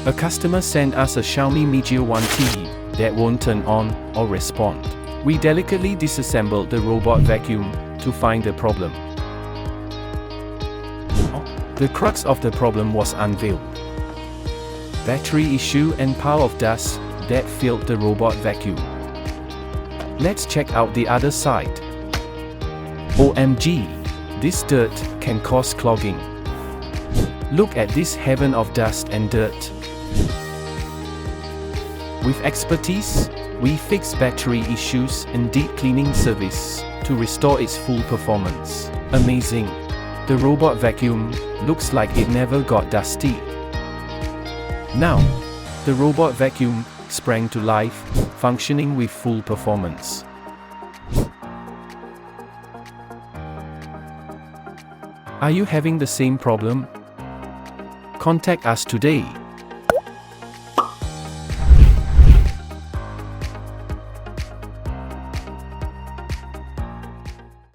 A customer sent us a Xiaomi Mijia 1T that won't turn on or respond. We delicately disassembled the robot vacuum to find the problem. The crux of the problem was unveiled. Battery issue and pile of dust that filled the robot vacuum. Let's check out the other side. OMG! This dirt can cause clogging. Look at this heaven of dust and dirt. With expertise, we fix battery issues and deep cleaning service to restore its full performance. Amazing! The robot vacuum looks like it never got dusty. Now, the robot vacuum sprang to life, functioning with full performance. Are you having the same problem? Contact us today.